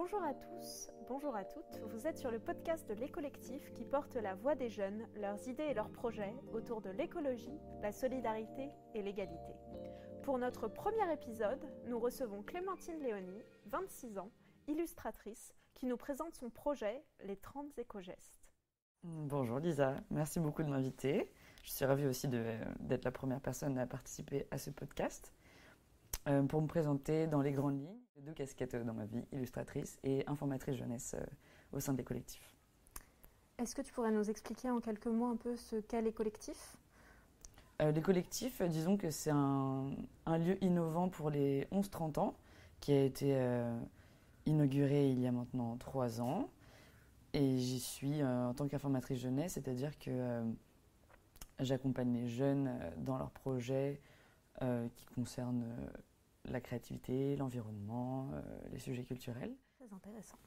Bonjour à tous, bonjour à toutes, vous êtes sur le podcast de l'Écollectif qui porte la voix des jeunes, leurs idées et leurs projets autour de l'écologie, la solidarité et l'égalité. Pour notre premier épisode, nous recevons Clémentine Léonie, 26 ans, illustratrice, qui nous présente son projet « Les 30 éco-gestes ». Bonjour Lisa, merci beaucoup de m'inviter. Je suis ravie aussi d'être la première personne à participer à ce podcast. Pour me présenter dans les grandes lignes, j'ai 2 casquettes dans ma vie, illustratrice et informatrice jeunesse au sein des collectifs. Est-ce que tu pourrais nous expliquer en quelques mots un peu ce qu'est les collectifs ? Les collectifs, disons que c'est un lieu innovant pour les 11-30 ans qui a été inauguré il y a maintenant 3 ans. Et j'y suis en tant qu'informatrice jeunesse, c'est-à-dire que j'accompagne les jeunes dans leurs projets qui concernent la créativité, l'environnement, les sujets culturels. Très intéressant.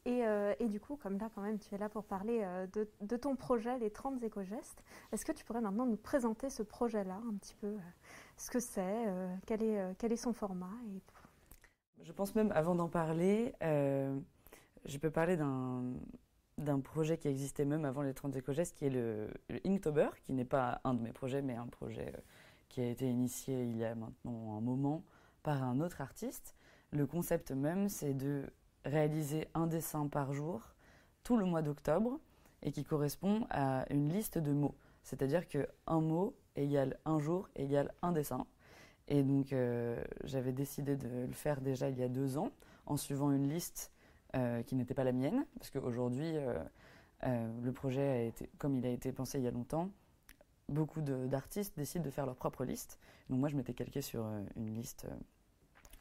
Et du coup, comme là quand même tu es là pour parler de ton projet, les 30 éco-gestes, est-ce que tu pourrais maintenant nous présenter ce projet-là, un petit peu ce que c'est, quel est son format Je pense même, avant d'en parler, je peux parler d'un projet qui existait même avant les 30 éco-gestes, qui est le Inktober, qui n'est pas un de mes projets, mais un projet qui a été initié il y a maintenant un moment par un autre artiste. Le concept même, c'est de réaliser un dessin par jour tout le mois d'octobre et qui correspond à une liste de mots. C'est-à-dire qu'un mot égale un jour égale un dessin. Et donc j'avais décidé de le faire déjà il y a 2 ans en suivant une liste qui n'était pas la mienne, parce qu'aujourd'hui le projet a été, comme il a été pensé il y a longtemps, beaucoup d'artistes décident de faire leur propre liste. Donc moi je m'étais calqué sur une liste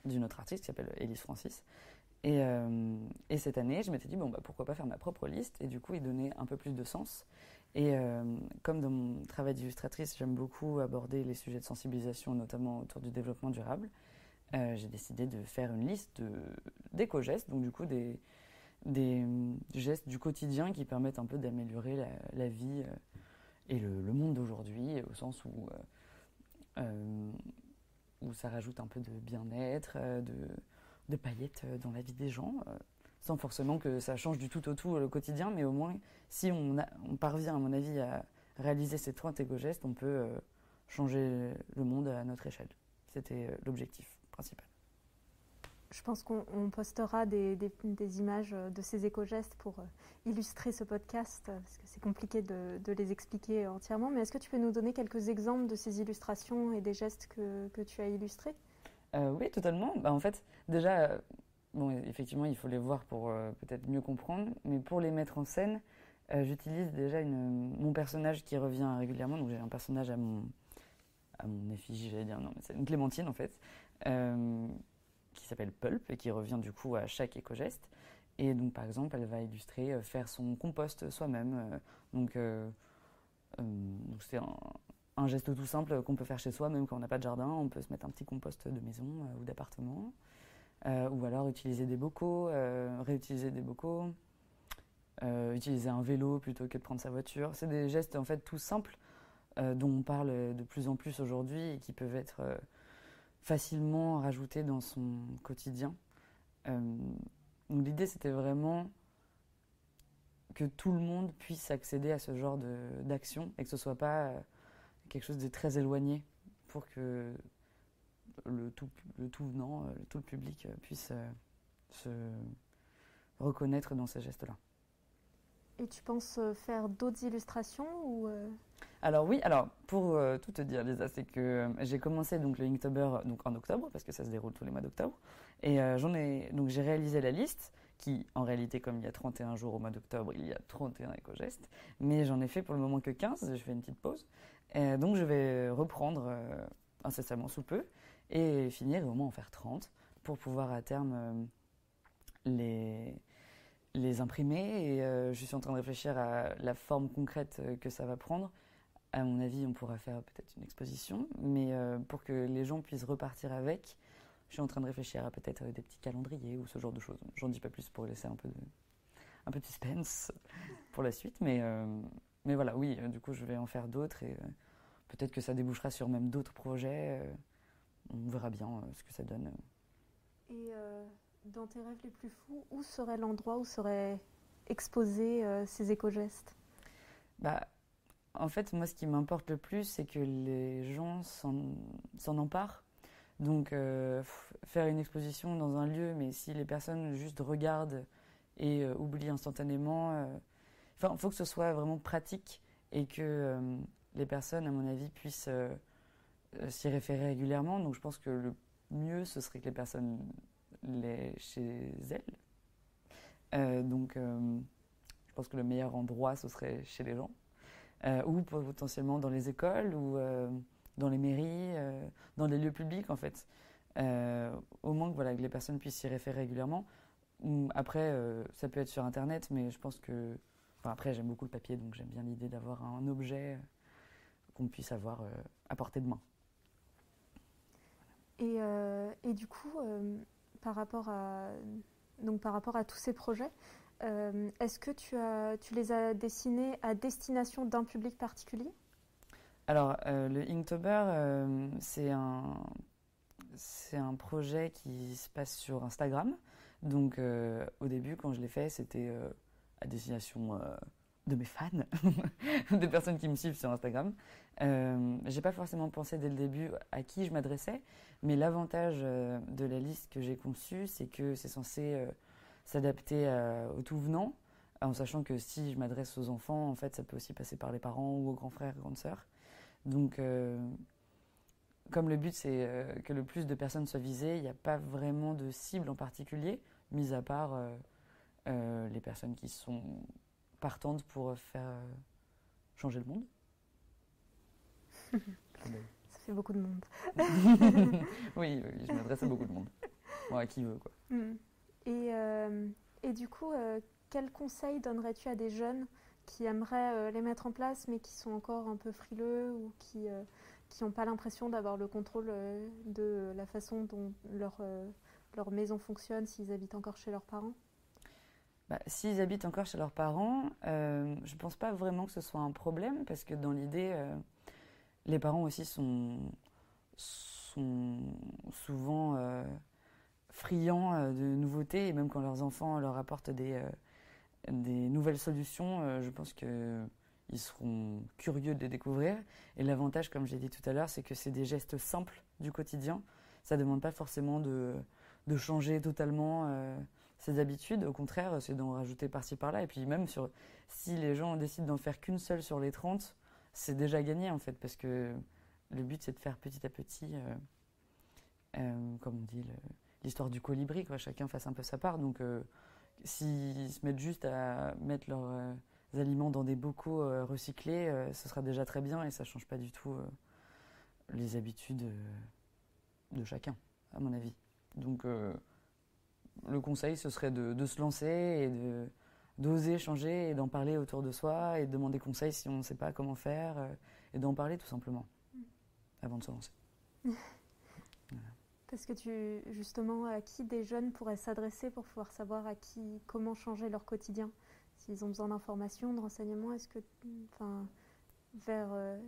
d'une autre artiste qui s'appelle Élise Francis. Et cette année, je m'étais dit, pourquoi pas faire ma propre liste et du coup y donner un peu plus de sens. Et comme dans mon travail d'illustratrice, j'aime beaucoup aborder les sujets de sensibilisation, notamment autour du développement durable, j'ai décidé de faire une liste d'éco-gestes, donc du coup des gestes du quotidien qui permettent un peu d'améliorer la vie et le monde d'aujourd'hui, au sens où ça rajoute un peu de bien-être, de paillettes dans la vie des gens, sans forcément que ça change du tout au tout le quotidien, mais au moins, si on parvient, à mon avis, à réaliser ces 30 éco-gestes, on peut changer le monde à notre échelle. C'était l'objectif principal. Je pense qu'on postera des images de ces éco-gestes pour illustrer ce podcast, parce que c'est compliqué de les expliquer entièrement. Mais est-ce que tu peux nous donner quelques exemples de ces illustrations et des gestes que tu as illustrés ? Oui, totalement. En fait, déjà, effectivement, il faut les voir pour peut-être mieux comprendre. Mais pour les mettre en scène, j'utilise déjà mon personnage qui revient régulièrement. Donc j'ai un personnage à mon effigie, j'allais dire, non, mais c'est une Clémentine en fait, qui s'appelle Pulp et qui revient du coup à chaque éco-geste. Et donc par exemple, elle va illustrer faire son compost soi-même. Donc c'est un geste tout simple qu'on peut faire chez soi, même quand on n'a pas de jardin. On peut se mettre un petit compost de maison ou d'appartement. Ou alors utiliser des bocaux, réutiliser des bocaux, utiliser un vélo plutôt que de prendre sa voiture. C'est des gestes en fait tout simples dont on parle de plus en plus aujourd'hui et qui peuvent être facilement rajoutés dans son quotidien. Donc l'idée, c'était vraiment que tout le monde puisse accéder à ce genre d'action et que ce ne soit pas quelque chose de très éloigné pour que le tout venant, tout le public puisse se reconnaître dans ces gestes-là. Et tu penses faire d'autres illustrations ou Alors oui, pour tout te dire Lisa, c'est que j'ai commencé donc le Inktober en octobre parce que ça se déroule tous les mois d'octobre et j'ai réalisé la liste qui en réalité comme il y a 31 jours au mois d'octobre, il y a 31 éco-gestes, mais j'en ai fait pour le moment que 15, je fais une petite pause. Et donc je vais reprendre incessamment sous peu et finir et au moins en faire 30 pour pouvoir à terme les imprimer et je suis en train de réfléchir à la forme concrète que ça va prendre. À mon avis, on pourra faire peut-être une exposition, mais pour que les gens puissent repartir avec, je suis en train de réfléchir à peut-être des petits calendriers ou ce genre de choses. J'en dis pas plus pour laisser un peu de suspense pour la suite, mais voilà, oui, du coup, je vais en faire d'autres et peut-être que ça débouchera sur même d'autres projets. On verra bien ce que ça donne. Et Dans tes rêves les plus fous, où serait l'endroit où seraient exposés ces éco-gestes? En fait, moi, ce qui m'importe le plus, c'est que les gens s'en emparent. Donc, faire une exposition dans un lieu, mais si les personnes juste regardent et oublient instantanément, il faut que ce soit vraiment pratique et que les personnes, à mon avis, puissent s'y référer régulièrement. Donc, je pense que le mieux, ce serait que les personnes l'aient chez elles. Je pense que le meilleur endroit, ce serait chez les gens. Ou potentiellement dans les écoles ou dans les mairies, dans les lieux publics en fait. Au moins que les personnes puissent s'y référer régulièrement. Après, ça peut être sur Internet, mais je pense que... après, j'aime beaucoup le papier, donc j'aime bien l'idée d'avoir un objet qu'on puisse avoir à portée de main. Et du coup, par rapport à tous ces projets, est-ce que tu les as dessinés à destination d'un public particulier? Alors, le Inktober, c'est un projet qui se passe sur Instagram. Donc, au début, quand je l'ai fait, c'était à destination de mes fans, des personnes qui me suivent sur Instagram. J'ai pas forcément pensé dès le début à qui je m'adressais, mais l'avantage de la liste que j'ai conçue, c'est que c'est censé s'adapter au tout venant, en sachant que si je m'adresse aux enfants, en fait, ça peut aussi passer par les parents ou aux grands frères, grandes sœurs. Donc, comme le but c'est que le plus de personnes soient visées, il n'y a pas vraiment de cible en particulier, mis à part les personnes qui sont partantes pour faire changer le monde. Ça fait beaucoup de monde. Oui, je m'adresse à beaucoup de monde. Bon, à qui veut, quoi. Et du coup, quels conseils donnerais-tu à des jeunes qui aimeraient les mettre en place, mais qui sont encore un peu frileux ou qui n'ont pas l'impression d'avoir le contrôle de la façon dont leur maison fonctionne s'ils habitent encore chez leurs parents? S'ils habitent encore chez leurs parents, je ne pense pas vraiment que ce soit un problème, parce que dans l'idée, les parents aussi sont souvent friands de nouveautés, et même quand leurs enfants leur apportent des nouvelles solutions, je pense qu'ils seront curieux de les découvrir. Et l'avantage, comme j'ai dit tout à l'heure, c'est que c'est des gestes simples du quotidien. Ça ne demande pas forcément de changer totalement ses habitudes. Au contraire, c'est d'en rajouter par-ci par-là. Et puis même si les gens décident d'en faire qu'une seule sur les 30, c'est déjà gagné en fait, parce que le but c'est de faire petit à petit, comme on dit, l'histoire du colibri, quoi. Chacun fasse un peu sa part. Donc s'ils se mettent juste à mettre leurs aliments dans des bocaux recyclés, ce sera déjà très bien et ça ne change pas du tout les habitudes de chacun, à mon avis. Donc le conseil, ce serait de se lancer et d'oser changer et d'en parler autour de soi et de demander conseil si on ne sait pas comment faire et d'en parler tout simplement avant de se lancer. Parce que justement, à qui des jeunes pourraient s'adresser pour pouvoir savoir comment changer leur quotidien? S'ils ont besoin d'informations, de renseignements,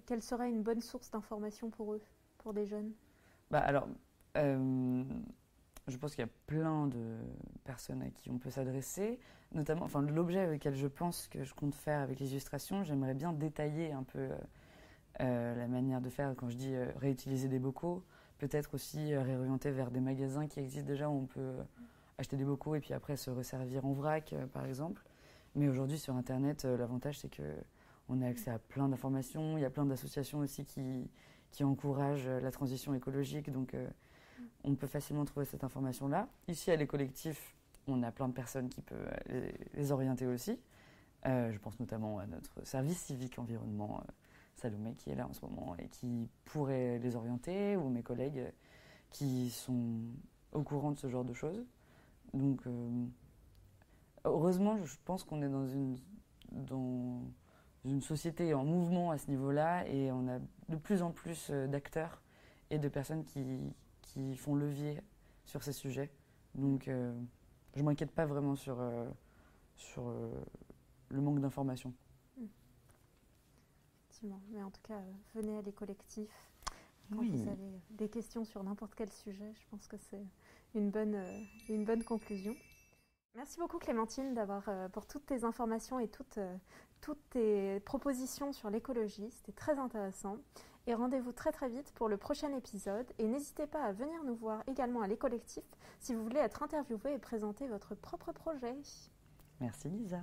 quelle serait une bonne source d'information pour eux, pour des jeunes? Je pense qu'il y a plein de personnes à qui on peut s'adresser, notamment, l'objet avec lequel je pense que je compte faire avec les illustrations, j'aimerais bien détailler un peu la manière de faire. Quand je dis réutiliser des bocaux, peut-être aussi réorienter vers des magasins qui existent déjà où on peut acheter des bocaux et puis après se resservir en vrac, par exemple. Mais aujourd'hui, sur Internet, l'avantage, c'est qu'on a accès à plein d'informations. Il y a plein d'associations aussi qui encouragent la transition écologique. Donc, on peut facilement trouver cette information-là. Ici, à Les Collectifs, on a plein de personnes qui peuvent les orienter aussi. Je pense notamment à notre service civique environnement, Salomé, qui est là en ce moment et qui pourrait les orienter, ou mes collègues qui sont au courant de ce genre de choses. Donc, heureusement, je pense qu'on est dans une société en mouvement à ce niveau-là et on a de plus en plus d'acteurs et de personnes qui font levier sur ces sujets. Donc, je ne m'inquiète pas vraiment sur le manque d'informations. Effectivement, mais en tout cas, venez à Les Collectifs. Quand Oui. vous avez des questions sur n'importe quel sujet, je pense que c'est une bonne conclusion. Merci beaucoup Clémentine pour toutes tes informations et toutes tes propositions sur l'écologie. C'était très intéressant. Et rendez-vous très très vite pour le prochain épisode. Et n'hésitez pas à venir nous voir également à l'Écollectif si vous voulez être interviewé et présenter votre propre projet. Merci Lisa.